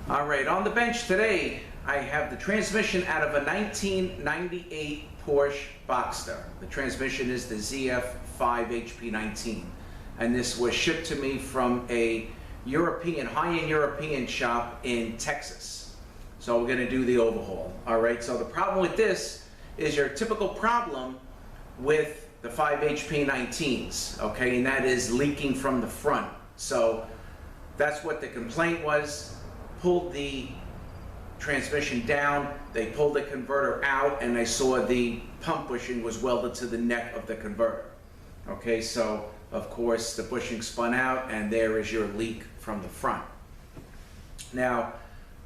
All right, on the bench today, I have the transmission out of a 1998 Porsche Boxster. The transmission is the ZF5HP19, and this was shipped to me from a high-end European shop in Texas. So we're going to do the overhaul. All right, so the problem with this is your typical problem with the 5HP19s, okay, and that is leaking from the front. So that's what the complaint was. Pulled the transmission down, they pulled the converter out, and I saw the pump bushing was welded to the neck of the converter. Okay, so of course the bushing spun out, and there is your leak from the front. Now,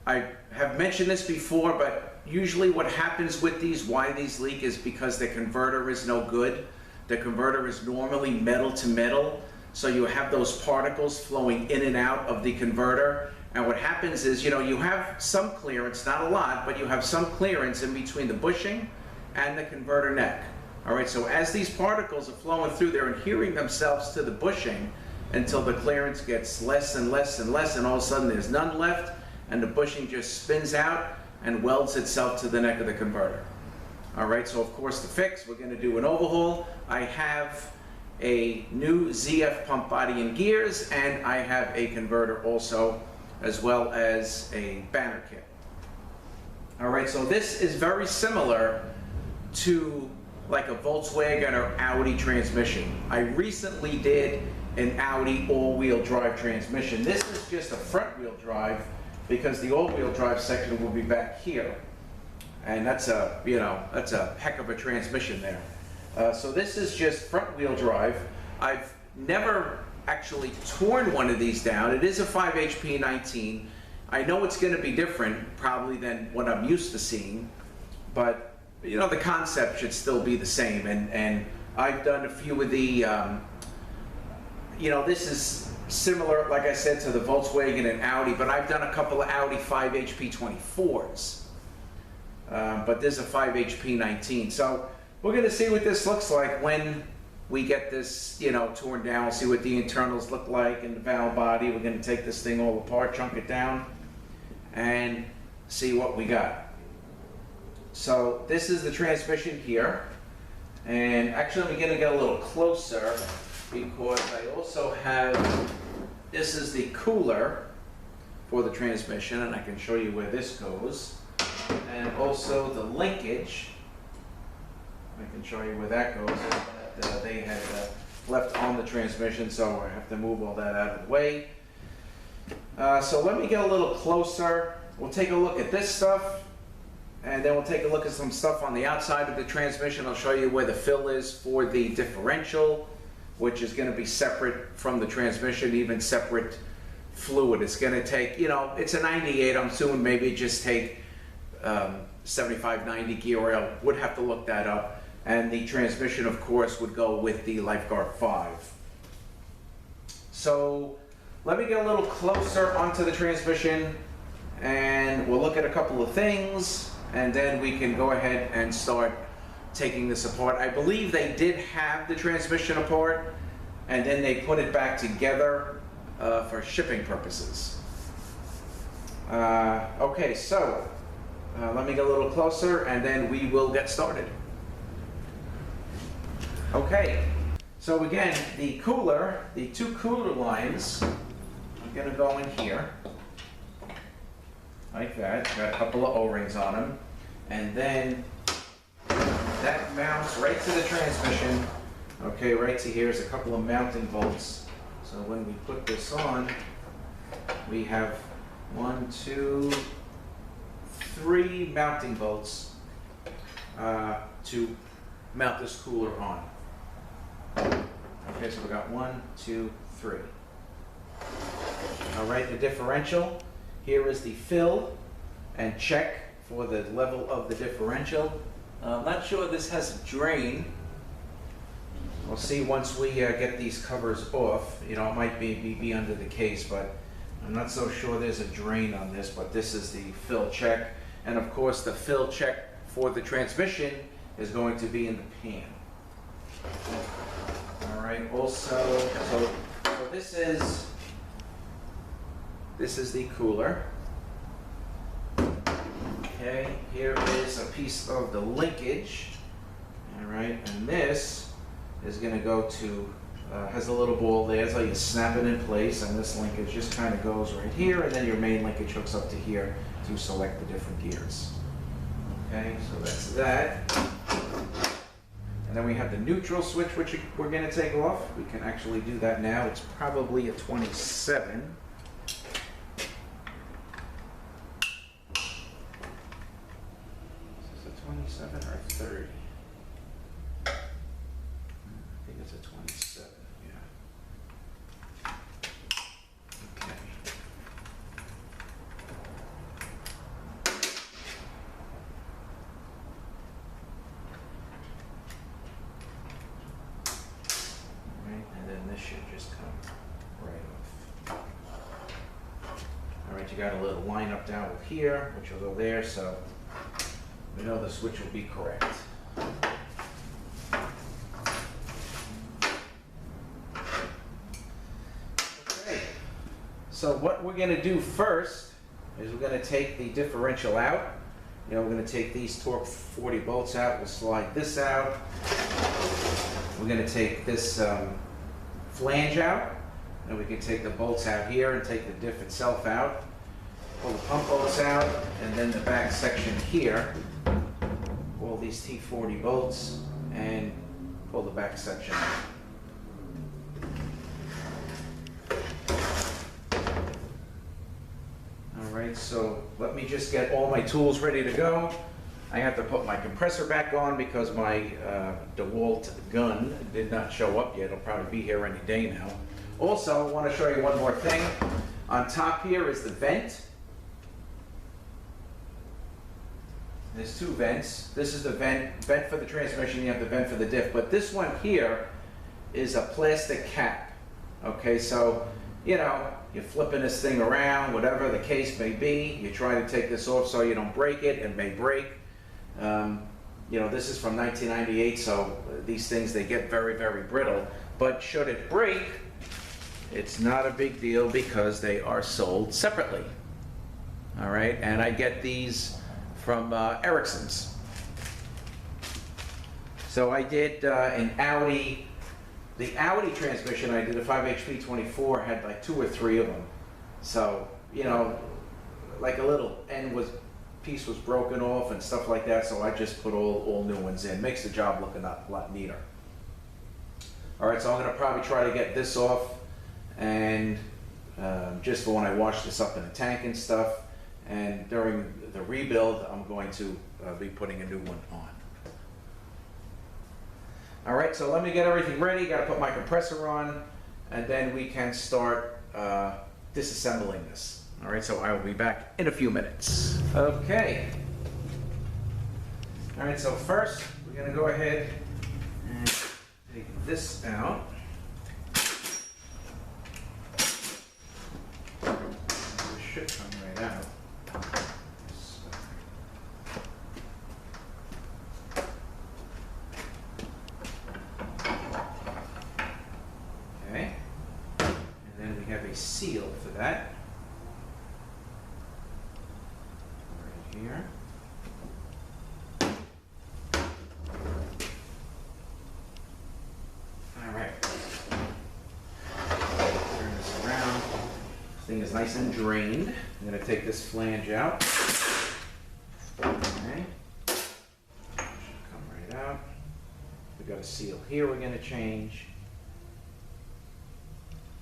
I have mentioned this before, but usually what happens with these, why these leak, is because the converter is no good. The converter is normally metal to metal, so you have those particles flowing in and out of the converter. And what happens is, you have some clearance, not a lot, but you have some clearance in between the bushing and the converter neck. All right, so as these particles are flowing through, they're adhering themselves to the bushing until the clearance gets less and less and less, and all of a sudden there's none left, and the bushing just spins out and welds itself to the neck of the converter. All right, so of course to fix, we're gonna do an overhaul. I have a new ZF pump body and gears, and I have a converter also, as well as a banner kit. All right, so this is very similar to like a Volkswagen or Audi transmission. I recently did an Audi all-wheel drive transmission. This is just a front-wheel drive because the all-wheel drive section will be back here. And that's a heck of a transmission there. So this is just front-wheel drive. I've never actually torn one of these down. It is a 5HP19. I know it's going to be different probably than what I'm used to seeing, but the concept should still be the same. And I've done a few of the this is similar, like I said, to the Volkswagen and Audi, but I've done a couple of Audi 5HP24s, but this is a 5HP19. So we're going to see what this looks like when we get this, torn down. We'll see what the internals look like and the valve body. We're going to take this thing all apart, chunk it down, and see what we got. So this is the transmission here. And actually, I'm going to get a little closer because I also have, this is the cooler for the transmission, and I can show you where this goes. And also the linkage. I can show you where that goes. They had left on the transmission, so I have to move all that out of the way. So let me get a little closer. We'll take a look at this stuff, and then we'll take a look at some stuff on the outside of the transmission. I'll show you where the fill is for the differential, which is going to be separate from the transmission, even separate fluid. It's going to take, it's a 98. I'm assuming maybe just take 75, 90 gear oil. Would have to look that up. And the transmission, of course, would go with the Lifeguard 5. So let me get a little closer onto the transmission, and we'll look at a couple of things, and then we can go ahead and start taking this apart. I believe they did have the transmission apart, and then they put it back together for shipping purposes. Okay, so let me get a little closer, and then we will get started. Okay, so again, the cooler, the two cooler lines, I'm going to go in here, like that. Got a couple of O-rings on them, and then that mounts right to the transmission. Okay, right to here is a couple of mounting bolts. So when we put this on, we have 1, 2, 3 mounting bolts to mount this cooler on. Okay, so we got 1, 2, 3. All right, the differential. Here is the fill and check for the level of the differential. I'm not sure this has a drain. We'll see once we get these covers off. It might be under the case, but I'm not so sure there's a drain on this, but this is the fill check. And of course, the fill check for the transmission is going to be in the pan. All right, also, so this is the cooler. Okay, here is a piece of the linkage. All right, and this is going to go to, has a little ball there, so you snap it in place, and this linkage just kind of goes right here, and then your main linkage hooks up to here to select the different gears. Okay, so that's that. And then we have the neutral switch, which we're going to take off. We can actually do that now. It's probably a 27. Is this a 27 or a 30? I think it's a 27, yeah. Okay. And then this should just come right off. All right, you got a little line up down with here, which will go there, so we know the switch will be correct. Okay, so what we're gonna do first is we're gonna take the differential out. You know, we're gonna take these torque 40 bolts out, we'll slide this out. We're going to take this flange out, and we can take the bolts out here and take the diff itself out. Pull the pump bolts out, and then the back section here. Pull these T40 bolts and pull the back section out. All right, so let me just get all my tools ready to go. I have to put my compressor back on because my DeWalt gun did not show up yet. It'll probably be here any day now. Also, I want to show you one more thing. On top here is the vent. There's two vents. This is the vent for the transmission, you have the vent for the diff. But this one here is a plastic cap. Okay, so, you know, you're flipping this thing around, whatever the case may be. You try to take this off so you don't break it. It may break. You know, this is from 1998, so these things, they get very, very brittle. But should it break, it's not a big deal because they are sold separately. All right, and I get these from Ericsson's. So I did an Audi, the Audi transmission I did, a 5HP19, had like 2 or 3 of them. So, you know, like a little piece was broken off and stuff like that, so I just put all new ones in. Makes the job look a lot neater. All right, so I'm gonna probably try to get this off, and just for when I wash this up in a tank and stuff, and during the rebuild, I'm going to be putting a new one on. All right, so let me get everything ready. Gotta put my compressor on, and then we can start disassembling this. All right, so I will be back in a few minutes. Okay. All right, so first we're gonna go ahead and take this out. This should come right out. Okay. And then we have a seal for that. Here. All right. Turn this around. This thing is nice and drained. I'm going to take this flange out. Okay. Should come right out. We've got a seal here we're going to change.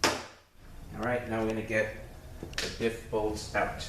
All right, now we're going to get the diff bolts out.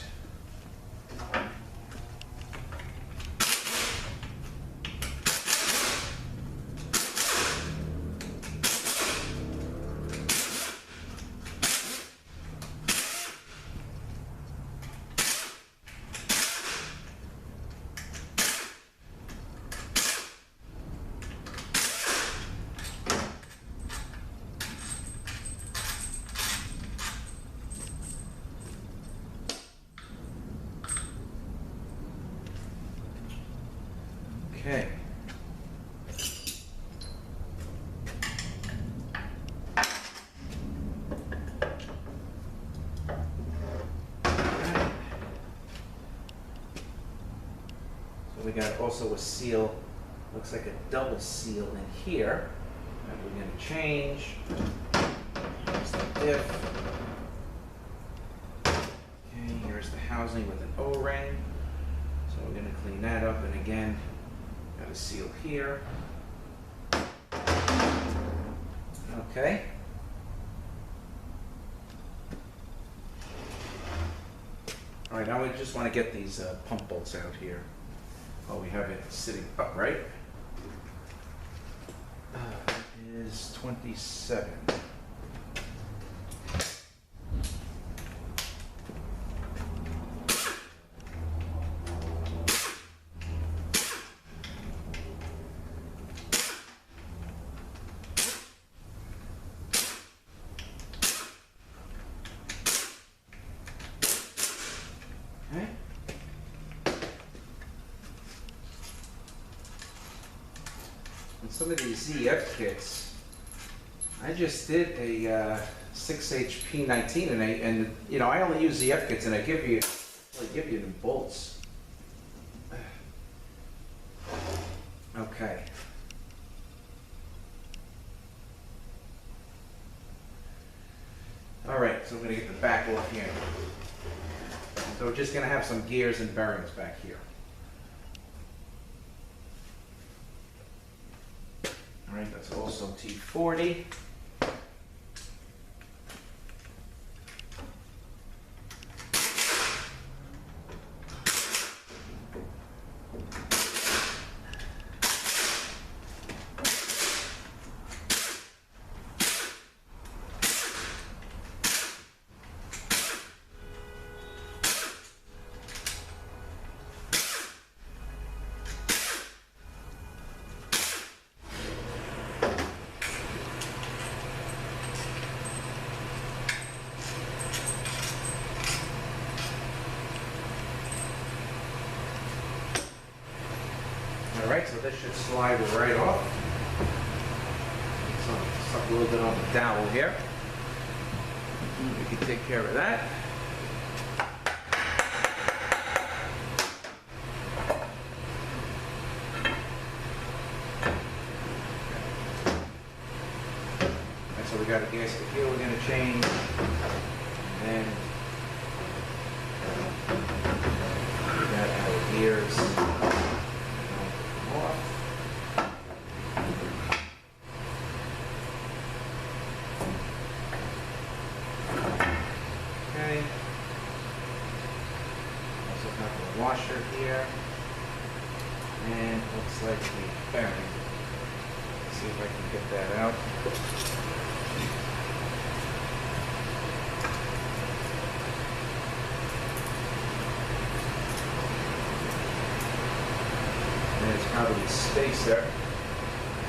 Okay. we got also a seal, looks like a double seal in here that we're going to change. Here's the diff. Okay, here's the housing with an O-ring. So we're going to clean that up, and again, got a seal here. Okay. All right, now we just want to get these pump bolts out here. Oh, we have it sitting upright. It is 27. Okay. And some of these ZF kits, I just did a 6HP19, and you know, I only use ZF kits, and they give you the bolts. Okay. All right, so I'm going to get the back off here. So we're just going to have some gears and bearings back here. All right, that's also T40. Alright, so this should slide right off. So suck a little bit on the dowel here. We can take care of that. And so we got a gasket here we're going to change. And then we got our gears. Washer here, and looks like the bearing. Let's see if I can get that out. There's probably a spacer.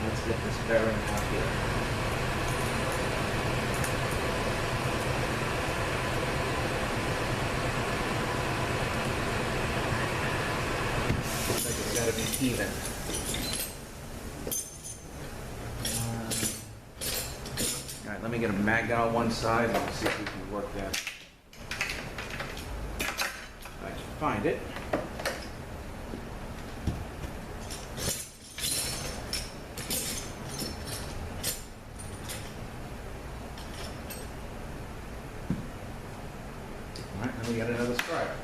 Let's get this bearing out here. Got to be even. All right, let me get a magnet on one side and see if we can work that. I can find it. All right, let me get another screwdriver.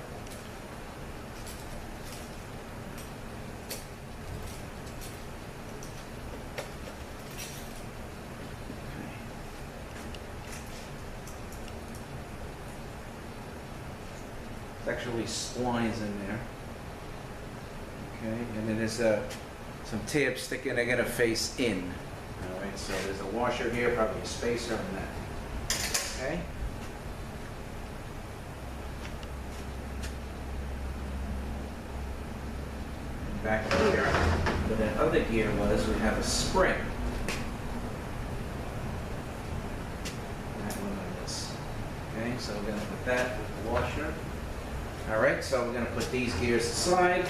Actually splines in there. Okay, and then there's some tabs sticking, they're gonna face in. All right, so there's a washer here, probably a spacer on that. Okay. And back here, where that other gear was, we have a spring. That one on this. Okay, so we're gonna put that with the washer. All right, so we're going to put these gears aside.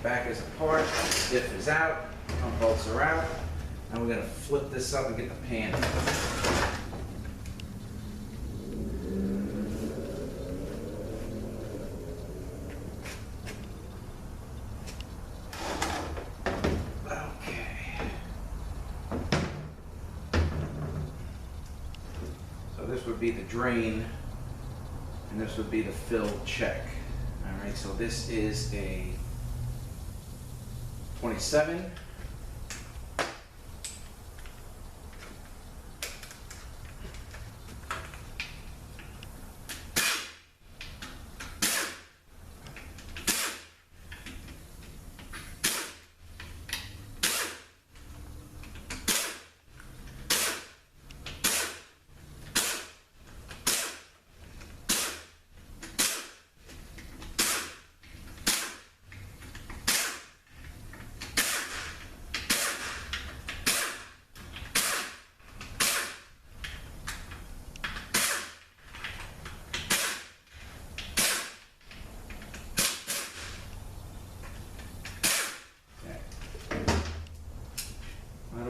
Back is apart, diff is out, pump bolts are out, and we're going to flip this up and get the pan. this would be the drain, and this would be the fill check. All right, so this is a 27.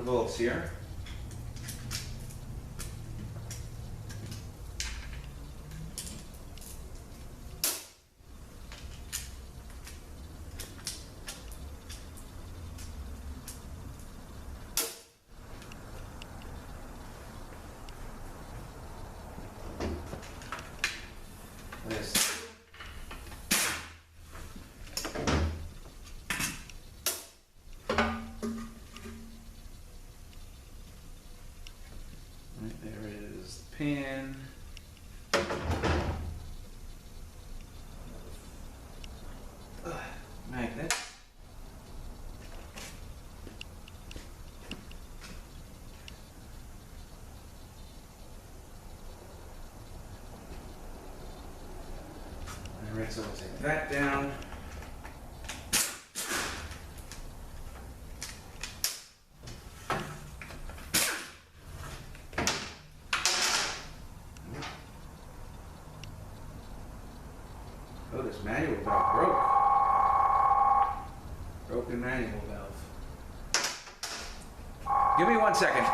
Bolts here. This. There is the pin. Magnet. Alright, so we'll take that down. Oh, this manual valve broke. Broken manual valve. Give me 1 second.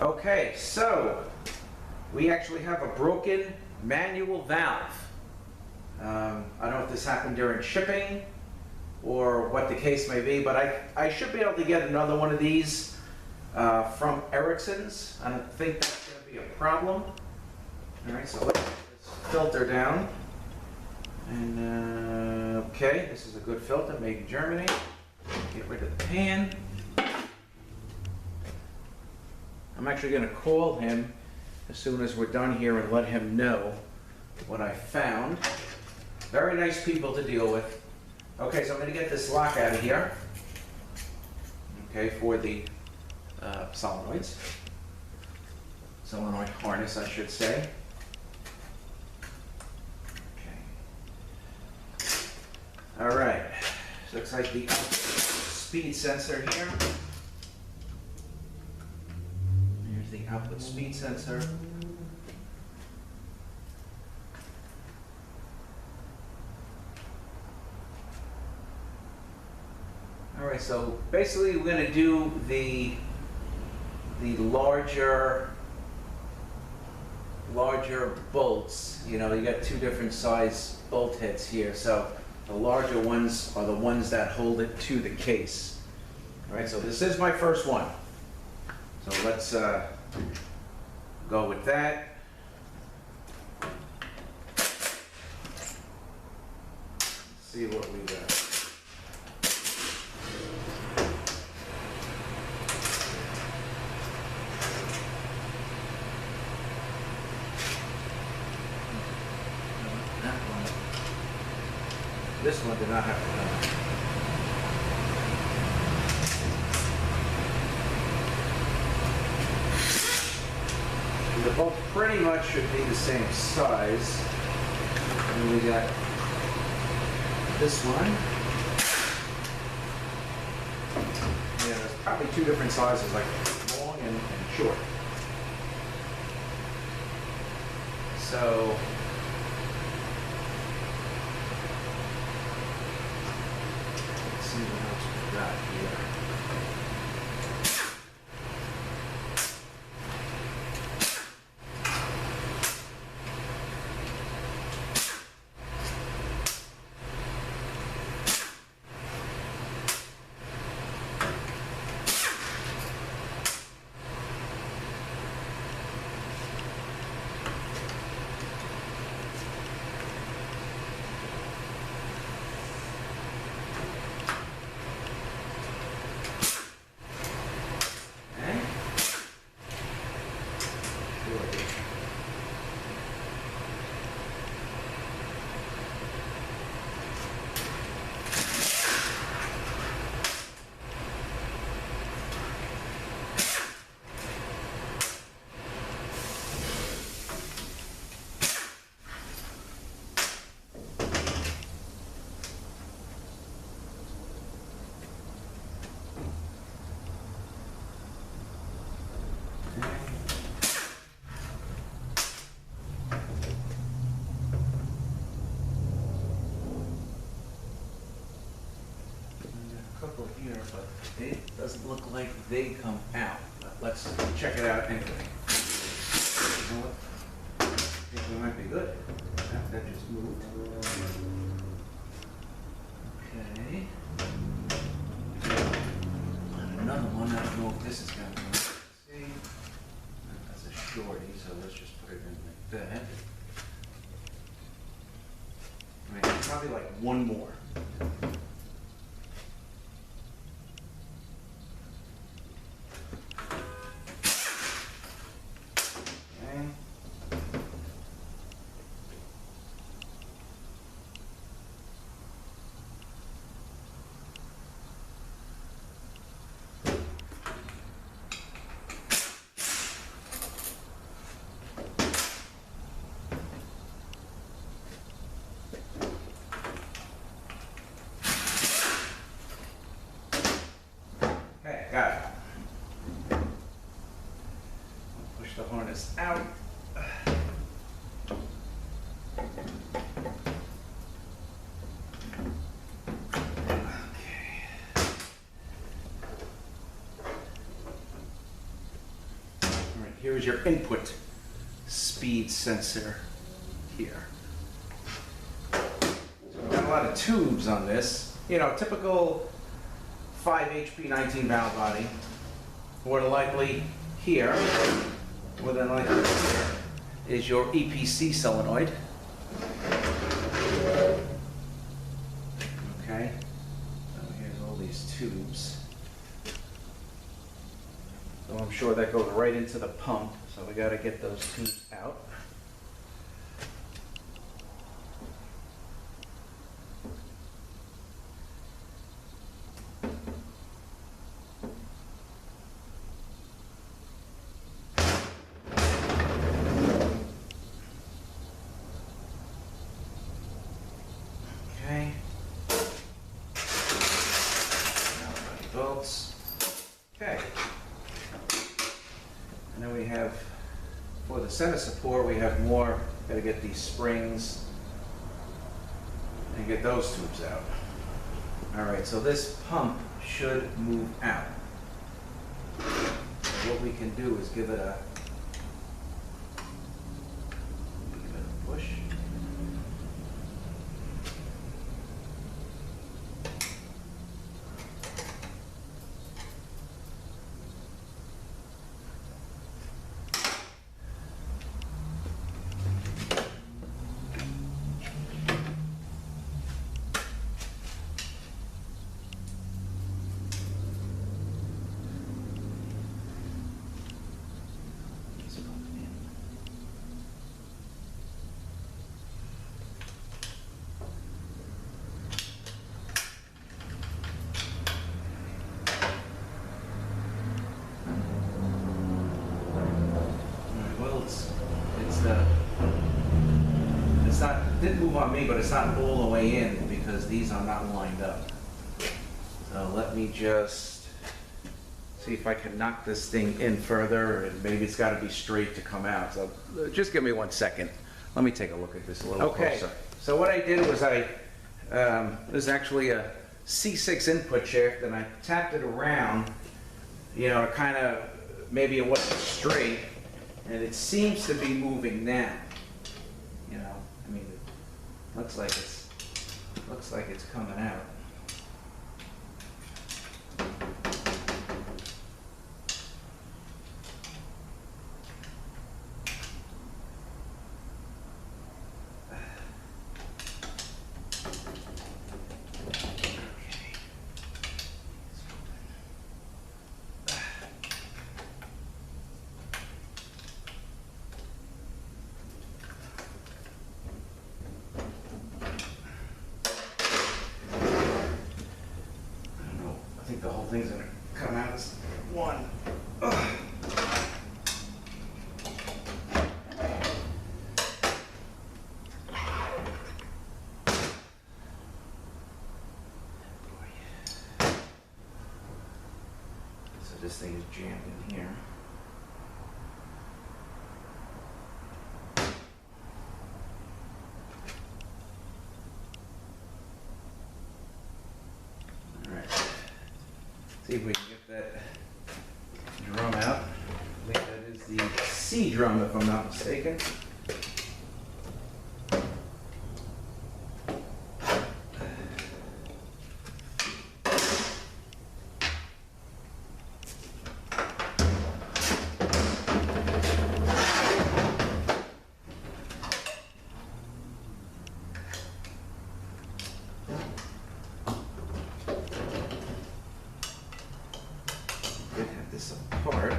Okay, so we actually have a broken manual valve. I don't know if this happened during shipping or what the case may be, but I should be able to get another one of these from Ericsson's. I don't think that's going to be a problem. All right, so let's filter down. And okay, this is a good filter made in Germany. Get rid of the pan. I'm actually going to call him as soon as we're done here and let him know what I found. Very nice people to deal with. Okay, so I'm going to get this lock out of here. Okay, for the solenoids. Solenoid harness, I should say. All right, so looks like the speed sensor here. Here's the output speed sensor. All right, so basically we're going to do the larger bolts. You know, you got two different size bolt heads here, so the larger ones are the ones that hold it to the case. All right, so this is my first one. So let's go with that. See what we got. This one did not have to come. The bolt pretty much should be the same size. And we got this one. Yeah, there's probably two different sizes, like long and short. So see what else we've got here. It doesn't look like they come out, but let's check it out anyway. You know what? I think we might be good. That just moved. Okay. And another one, I don't know if this is going to work. See? That's a shorty, so let's just put it in like that. All right, probably like one more. Okay, got it. Push the harness out. Here's your input speed sensor here. So we've got a lot of tubes on this. You know, typical 5HP19 valve body. More than likely here, more than likely here, is your EPC solenoid. Okay, so here's all these tubes. So I'm sure that goes right into the pump, so we got to get those tubes out. Okay. Now bolts. Okay. And then we have, for the center support, we have more, got to get these springs and get those tubes out. All right, so this pump should move out. So what we can do is give it a push. Didn't move on me, but it's not all the way in because these are not lined up. So let me just see if I can knock this thing in further, and maybe it's got to be straight to come out. So just give me 1 second. Let me take a look at this a little closer. So what I did was this is actually a C6 input shaft, and I tapped it around, you know, kind of, maybe it wasn't straight, and it seems to be moving now. You know, I mean, it looks like it's coming out. I think the whole thing's gonna come out as one. Ugh. So this thing is jammed in here. See if we can get that drum out. I think that is the C drum, if I'm not mistaken. This apart.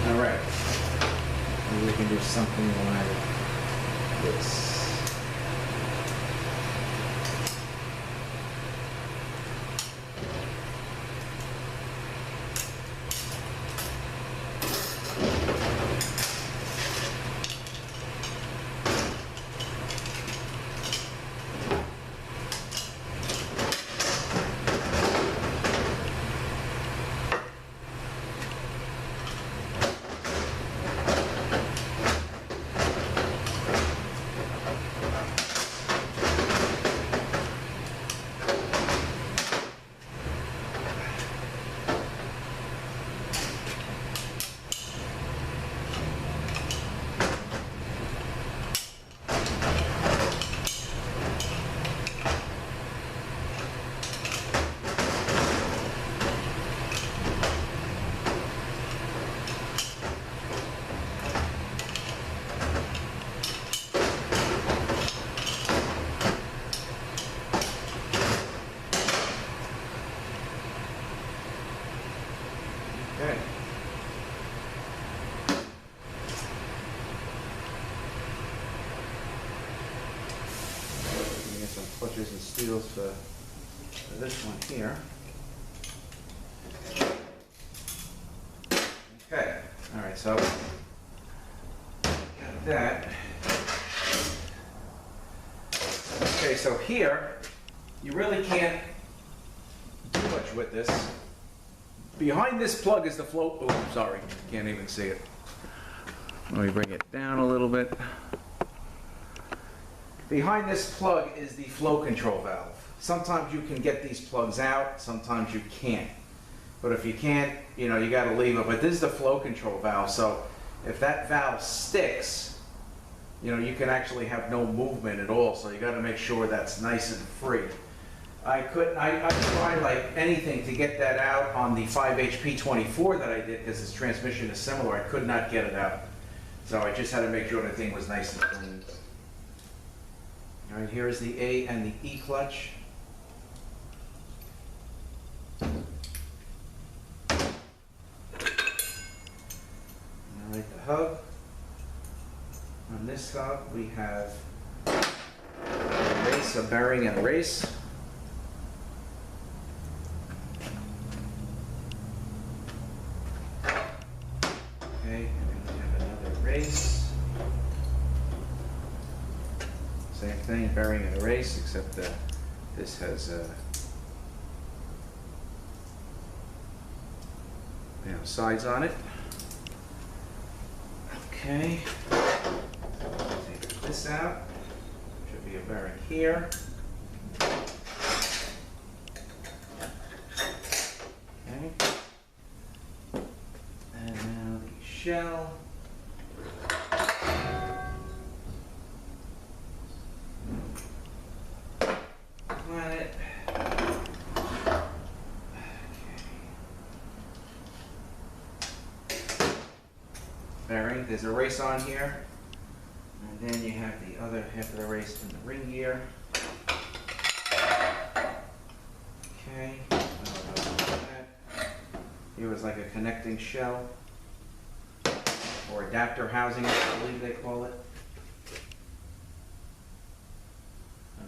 All right. Maybe we can do something like this. Okay. We get some clutches and steels for this one here. Okay. All right. So got that. Okay. So here, you really can't do much with this. Behind this plug is the flow. Oh, sorry, can't even see it. Let me bring it down a little bit. Behind this plug is the flow control valve. Sometimes you can get these plugs out, sometimes you can't. But if you can't, you know, you got to leave it. But this is the flow control valve, so if that valve sticks, you know, you can actually have no movement at all. So you got to make sure that's nice and free. I tried like anything to get that out on the 5HP24 that I did because its transmission is similar. I could not get it out. So I just had to make sure the thing was nice and clean. All right, here is the A and the E clutch. All right, the hub. On this hub we have a race, a bearing and a race. Okay, and then we have another race. Same thing, bearing and a race, except this has sides on it. Okay, take this out. Should be a bearing here. Okay. And now the shell. Planet. Bearing. There's a race on here. And then you have the other half of the race in the ring gear. Okay. Here was like a connecting shell or adapter housing, I believe they call it.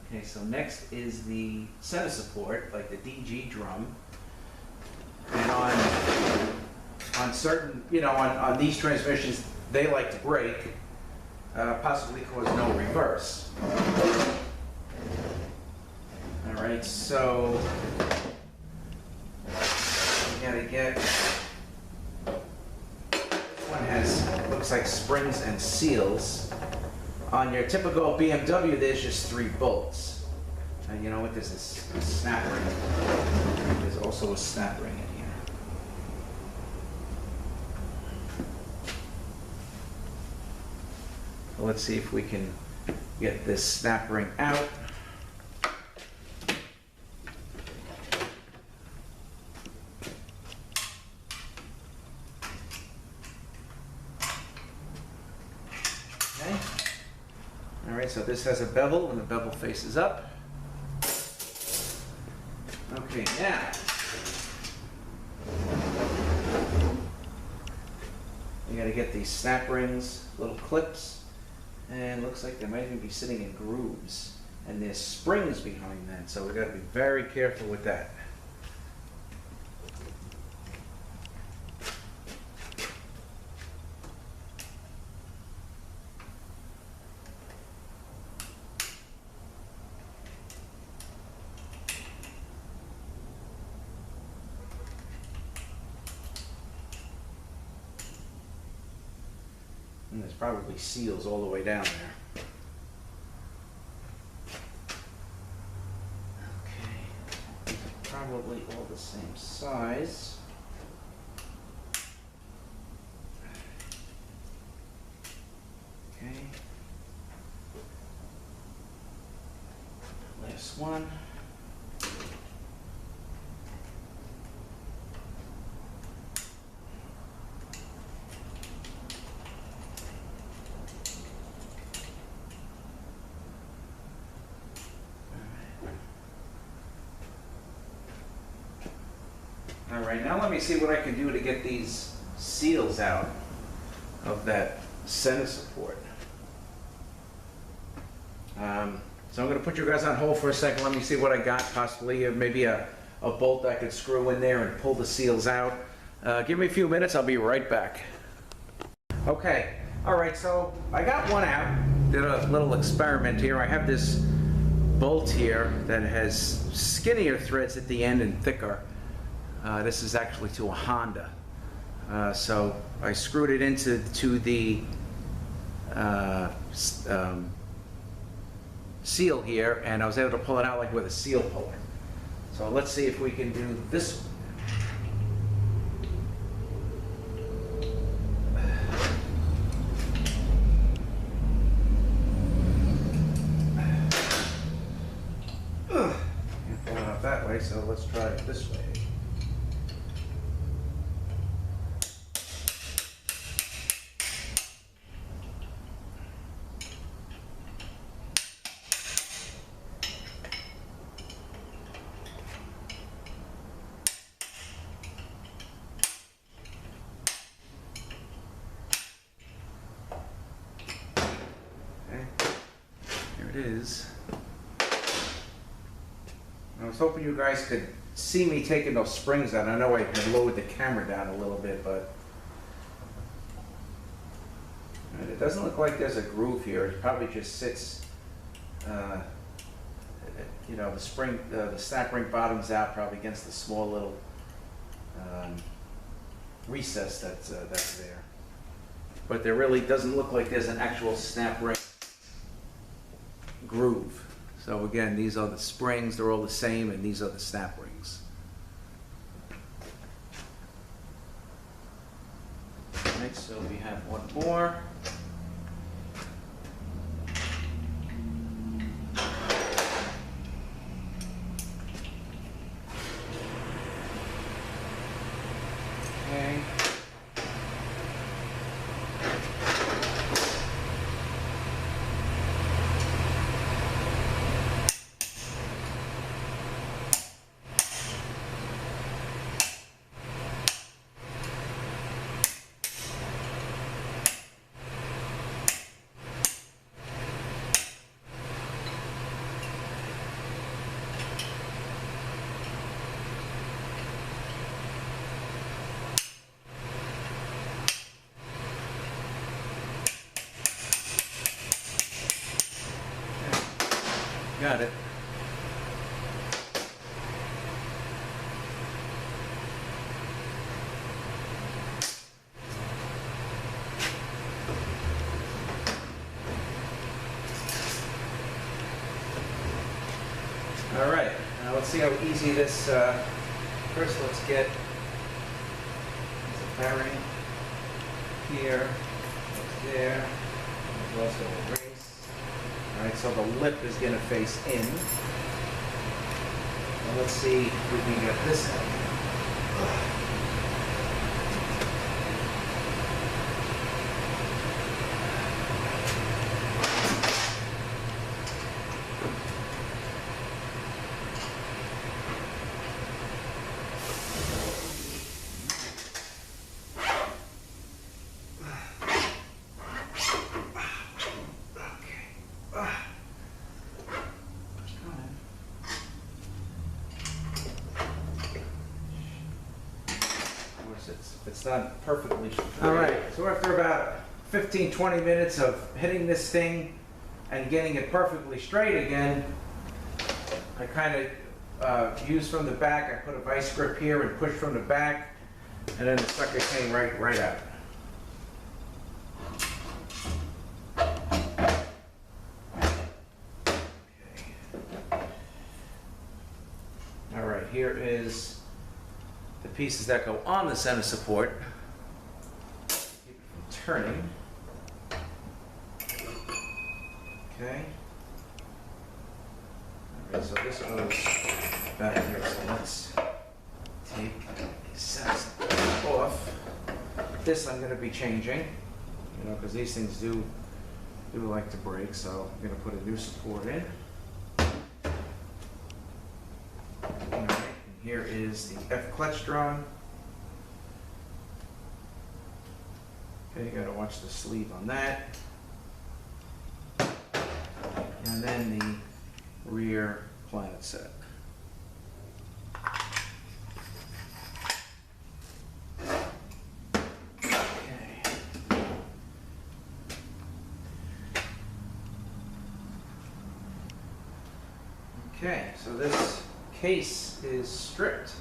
Okay, so next is the center support, like the DG drum. And on certain, you know, on these transmissions, they like to break, possibly cause no reverse. All right, so gotta get, this one has, looks like springs and seals. On your typical BMW, there's just 3 bolts. And you know what, there's this snap ring. There's also a snap ring in here. Let's see if we can get this snap ring out. Okay. All right, so this has a bevel and the bevel faces up. Okay, now you gotta get these snap rings, little clips. And looks like they might even be sitting in grooves. And there's springs behind that, so we've got to be very careful with that. And there's probably seals all the way down there. Okay, probably all the same size. Okay. Last one. All right, now let me see what I can do to get these seals out of that center support. So I'm going to put you guys on hold for a second. Let me see what I got, possibly maybe a bolt I could screw in there and pull the seals out. Give me a few minutes, I'll be right back. Okay, all right, so I got one out. Did a little experiment here. I have this bolt here that has skinnier threads at the end and thicker. This is actually to a Honda. So I screwed it into the seal here, and I was able to pull it out like with a seal puller. So let's see if we can do this one. Can't pull it out that way, so let's try it this way. Is. I was hoping you guys could see me taking those springs out. I know I had lowered the camera down a little bit, but it doesn't look like there's a groove here. It probably just sits, you know, the snap ring bottoms out probably against the small little recess that's there. But there really doesn't look like there's an actual snap ring groove. So again, these are the springs, they're all the same, and these are the snap rings. Alright, so we have one more. Okay. Got it. All right, now let's see how easy this, first let's get the bearing here, there, there's also a race. All right, so the lip is going to face in. Now let's see if we can get this out. It's not perfectly straight. All right, so after about 15-20 minutes of hitting this thing and getting it perfectly straight again, I kind of used from the back. I put a vice grip here and pushed from the back, and then the sucker came right out. Okay. All right, here is the pieces that go on the center support. Keep it from turning. Okay. All right, so this goes back here. So let's take the center support off. This I'm going to be changing, you know, because these things do like to break. So I'm going to put a new support in. Here is the F clutch drum. Okay, you gotta watch the sleeve on that. And then the rear planet set. Okay, so this case is stripped.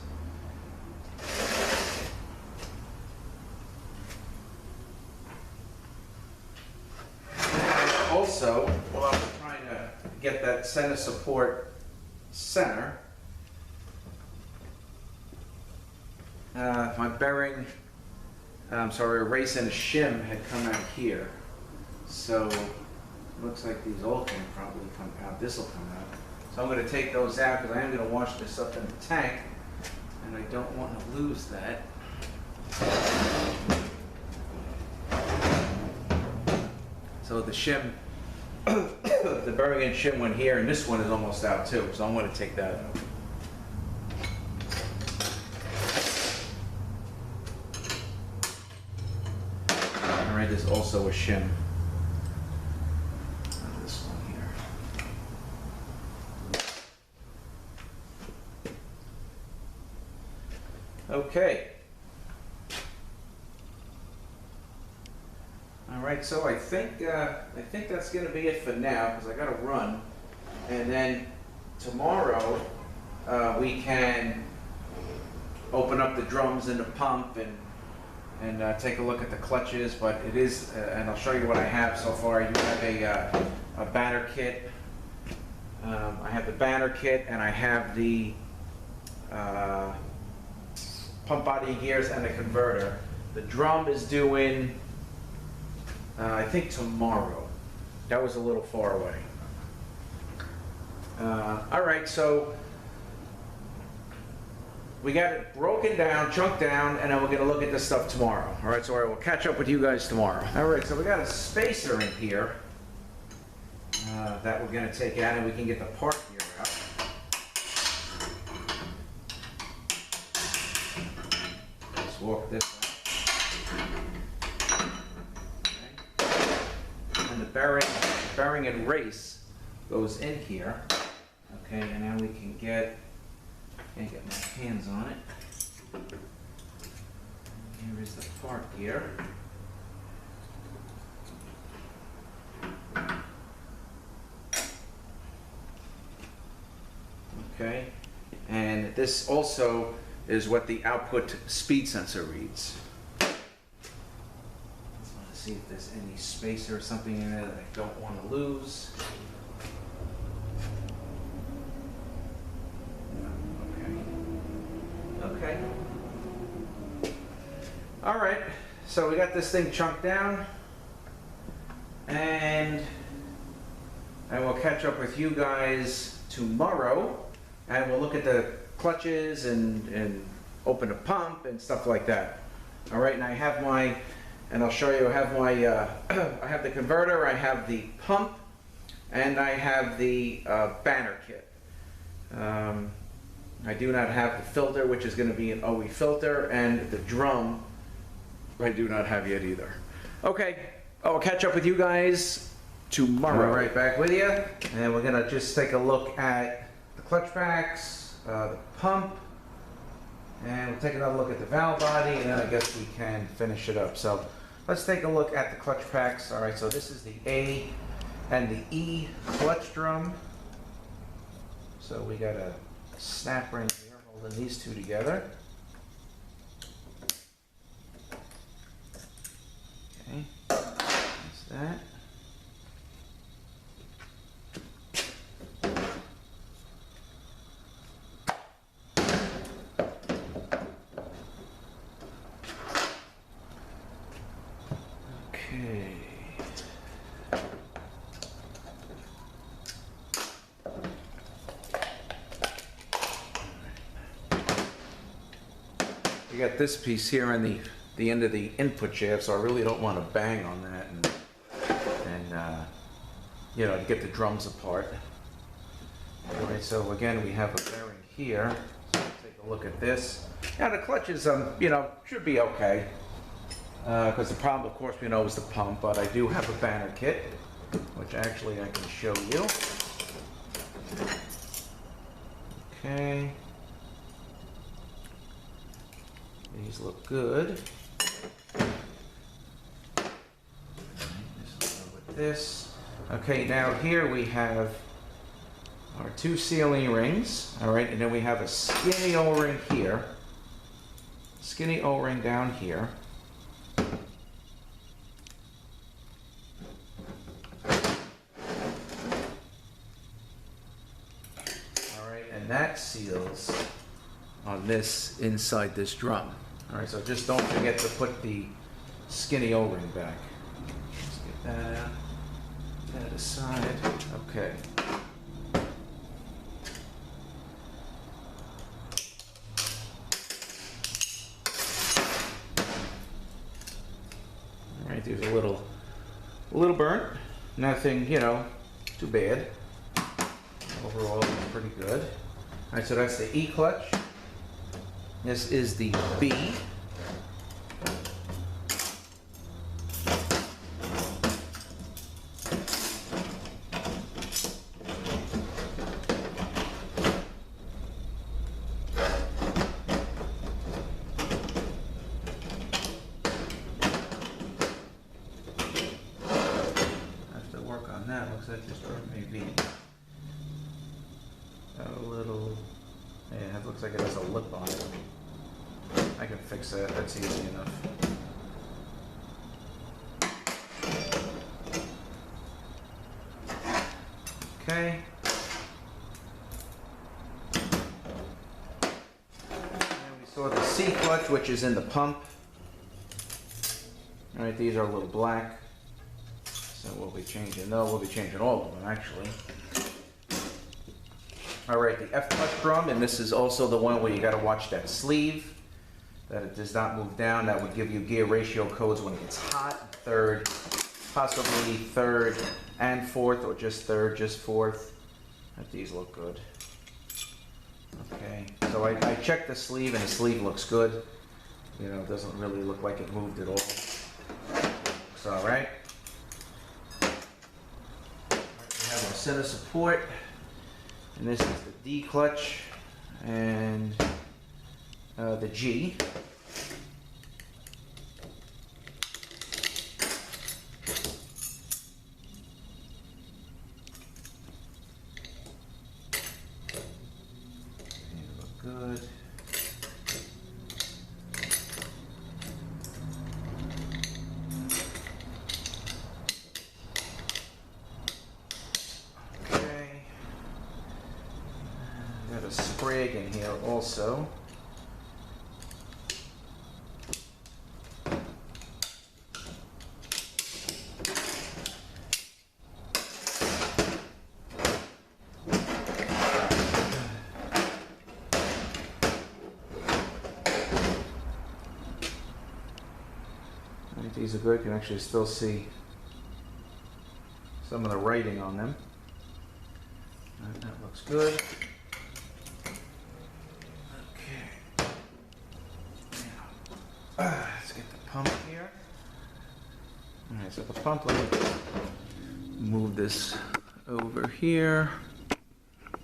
Also, while I'm trying to get that center support center, my bearing, a race and a shim had come out here. So it looks like these all can probably come out. This will come out. So I'm going to take those out because I am going to wash this up in the tank, and I don't want to lose that. So the shim, the bearing and shim went here, and this one is almost out too, so I'm going to take that out. All right, there's also a shim. Okay. All right, so I think that's going to be it for now because I got to run, and then tomorrow we can open up the drums and the pump and take a look at the clutches. But it is, and I'll show you what I have so far. You have a banner kit. I have the banner kit, and I have the pump body gears and the converter. The drum is due in, I think tomorrow. That was a little far away. All right, so we got it broken down, chunked down, and then we're gonna look at this stuff tomorrow. All right, so I will catch up with you guys tomorrow. All right, so we got a spacer in here that we're gonna take out, and we can get the part gear out. Walk this out. Okay. And the bearing and race goes in here. Okay, and now we can can't get my hands on it. Here is the part gear. Okay, and this also is what the output speed sensor reads. I just want to see if there's any spacer or something in there that I don't want to lose. so we got this thing chunked down, and I will catch up with you guys tomorrow, and we'll look at the clutches and open the pump and stuff like that. All right, and I have my, and I'll show you, I have my, I have the converter, I have the pump, and I have the banner kit. I do not have the filter, which is going to be an OE filter, and the drum I do not have yet either. Okay, I'll catch up with you guys tomorrow. All right, back with you, and we're going to just take a look at the clutch packs, the pump, and we'll take another look at the valve body, and then I guess we can finish it up. So let's take a look at the clutch packs. All right, so this is the A and the E clutch drum. So we got a snap ring here holding these two together. Okay, that's that. Okay. You got this piece here on the end of the input shaft, so I really don't want to bang on that and you know, to get the drums apart. All right, so again, we have a bearing here. So let's take a look at this. Now the clutches, you know, should be okay. Because the problem, of course, we know is the pump, but I do have a banner kit, which actually I can show you. Okay. These look good. Just go with this. Okay, now here we have our two sealing rings, all right, and then we have a skinny O-ring here, skinny O-ring down here. All right, and that seals on this, inside this drum. All right, so just don't forget to put the skinny O-ring back. Let's get that out, that aside. Okay. All right, there's a little burnt. Nothing, you know, too bad. Overall, it's pretty good. All right, so that's the E clutch. This is the B. I have to work on that. Looks like this part may be a little. Yeah, it looks like it has a lip on it. I can fix that, that's easy enough. Okay. And we saw the C clutch, which is in the pump. All right, these are a little black. So we'll be changing, no, we'll be changing all of them actually. All right, the F clutch drum, and this is also the one where you gotta watch that sleeve, that it does not move down. That would give you gear ratio codes when it gets hot, third, possibly third and fourth, or just third, just fourth. But these look good. Okay, so I checked the sleeve, and the sleeve looks good. You know, it doesn't really look like it moved at all. Looks all right. We have our center support. And this is the D clutch and the G. They look good. Got a sprig in here also. These are good. You can actually still see some of the writing on them. That looks good. Okay. Let's get the pump here. Alright, so the pump, let me move this over here.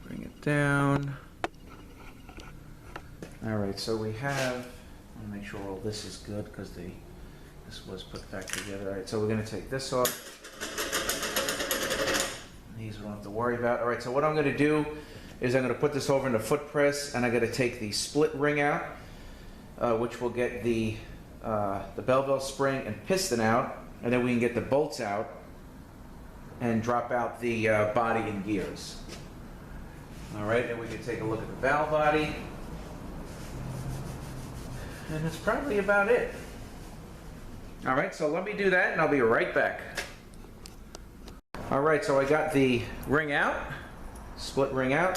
Bring it down. Alright, so we have, I want to make sure all this is good because this was put back together. Alright, so we're going to take this off. These we don't have to worry about. Alright, so what I'm going to do is I'm going to put this over in the foot press, and I'm going to take the split ring out, which will get the bell spring and piston out, and then we can get the bolts out and drop out the body and gears. Alright, then we can take a look at the valve body. And that's probably about it. Alright, so let me do that and I'll be right back. Alright, so I got the ring out, split ring out.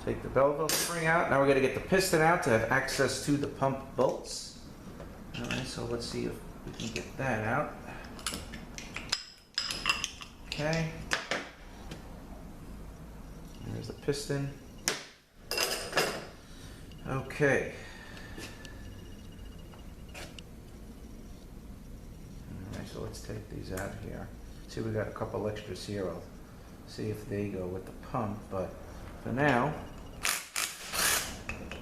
Take the bell spring out. Now we're going to get the piston out to have access to the pump bolts. Alright, so let's see if we can get that out. Okay. There's the piston. Okay. Alright, so let's take these out here. See, we got a couple extras here. I'll see if they go with the pump, but for now,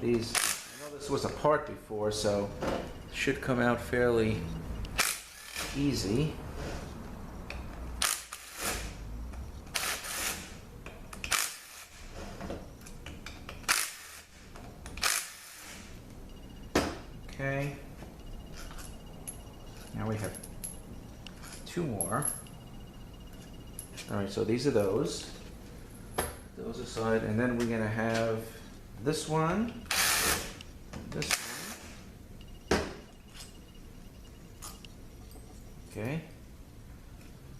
these, I know this was a part before, so it should come out fairly easy. Okay, now we have two more. All right, so these are those aside, and then we're gonna have this one, this one. Okay,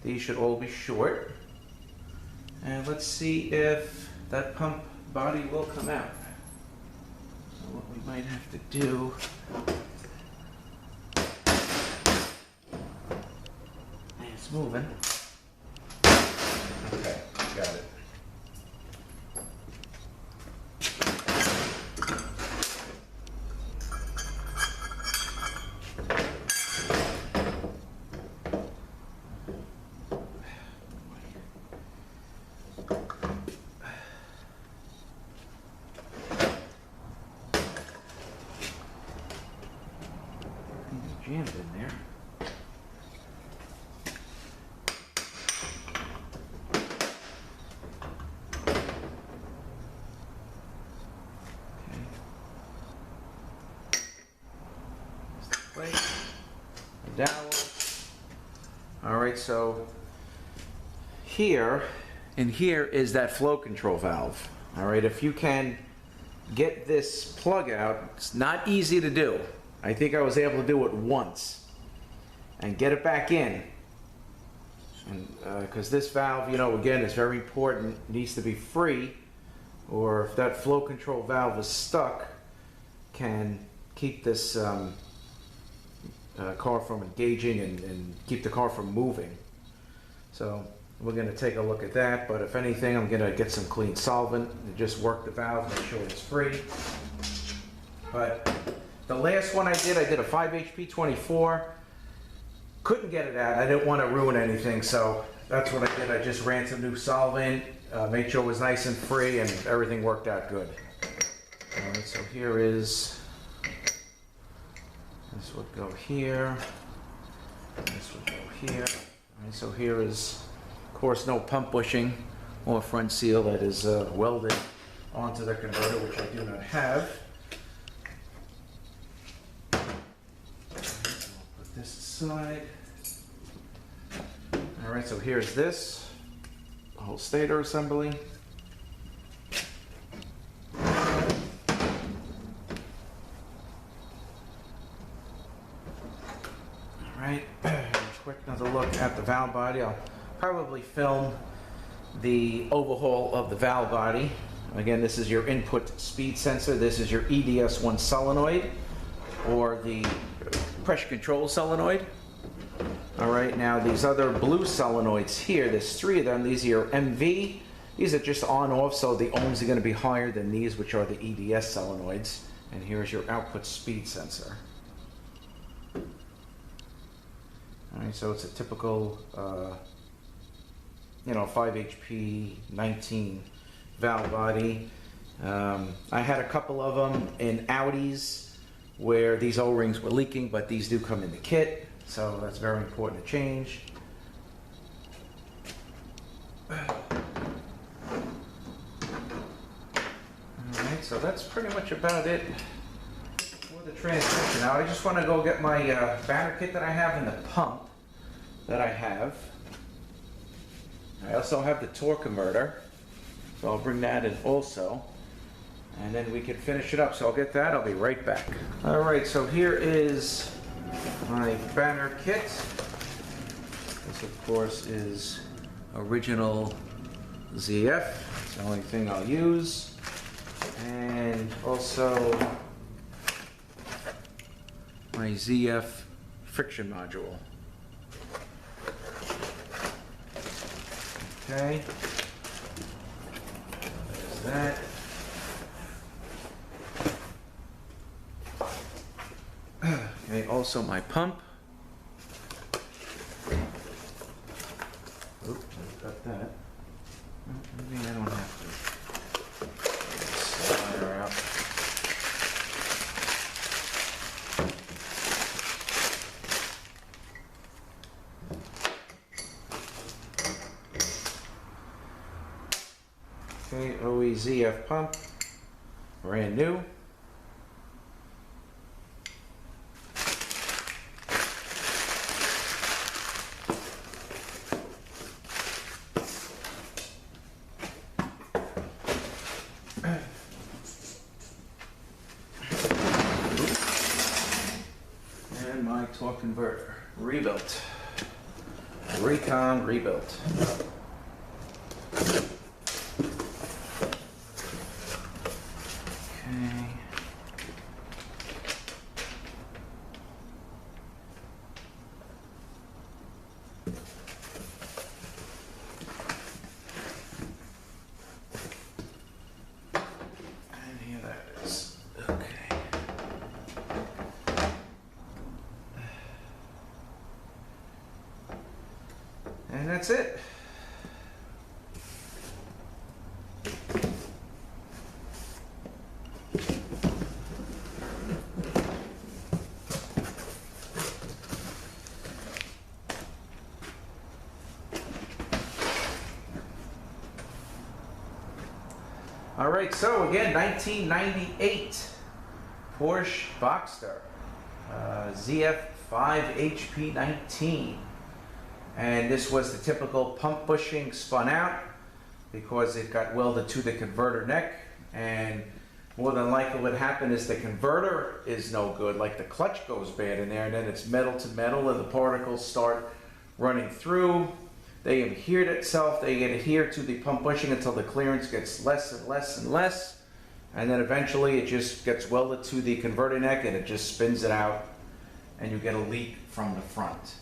these should all be short, and let's see if that pump body will come out. So what we might have to do, it's moving. Okay, got it. It's jammed in there. Dowel. All right, so here is that flow control valve. All right, if you can get this plug out, it's not easy to do. I think I was able to do it once and get it back in. And because this valve, you know, again, is very important, it needs to be free, or if that flow control valve is stuck, can keep this car from engaging and keep the car from moving. So we're going to take a look at that, but if anything, I'm going to get some clean solvent and just work the valve, make sure it's free. But the last one I did a 5HP24. Couldn't get it out. I didn't want to ruin anything, so that's what I did. I just ran some new solvent, made sure it was nice and free, and everything worked out good. All right, so here is, this would go here, this would go here. All right, so here is, of course, no pump bushing or front seal that is welded onto the converter, which I do not have. Put this aside. All right, so here's this, the whole stator assembly. All right, quick another look at the valve body. I'll probably film the overhaul of the valve body. Again, this is your input speed sensor. This is your EDS1 solenoid, or the pressure control solenoid. All right, now these other blue solenoids here, there's 3 of them. These are MV. These are just on off, so the ohms are going to be higher than these, which are the EDS solenoids. And here's your output speed sensor. All right, so it's a typical, 5HP19 valve body. I had a couple of them in Audis where these O-rings were leaking, but these do come in the kit, so that's very important to change. Alright, so that's pretty much about it for the transmission. Now I just want to go get my banner kit that I have and the pump that I have. I also have the torque converter, so I'll bring that in also. And then we can finish it up. So I'll get that. I'll be right back. All right, so here is my banner kit. This, of course, is original ZF. It's the only thing I'll use. And also my ZF friction module. Okay. There's that. Okay, also my pump. Oops, I've got that. Maybe I don't have to. Slide her out. Okay, OEZF pump, brand new. And my torque converter, rebuilt. Recon rebuilt. And that's it. All right, so again, 1998 Porsche Boxster, ZF5HP19. And this was the typical pump bushing spun out because it got welded to the converter neck, and more than likely what happened is the converter is no good, like the clutch goes bad in there, and then it's metal to metal and the particles start running through. They adhere to itself, they adhere to the pump bushing until the clearance gets less and less and less, and then eventually it just gets welded to the converter neck and it just spins it out and you get a leak from the front.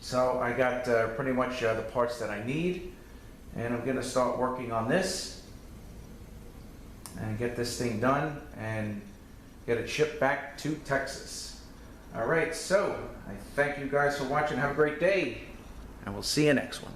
So I got pretty much the parts that I need, and I'm going to start working on this and get this thing done and get it shipped back to Texas. All right, so I thank you guys for watching. Have a great day, and we'll see you next one.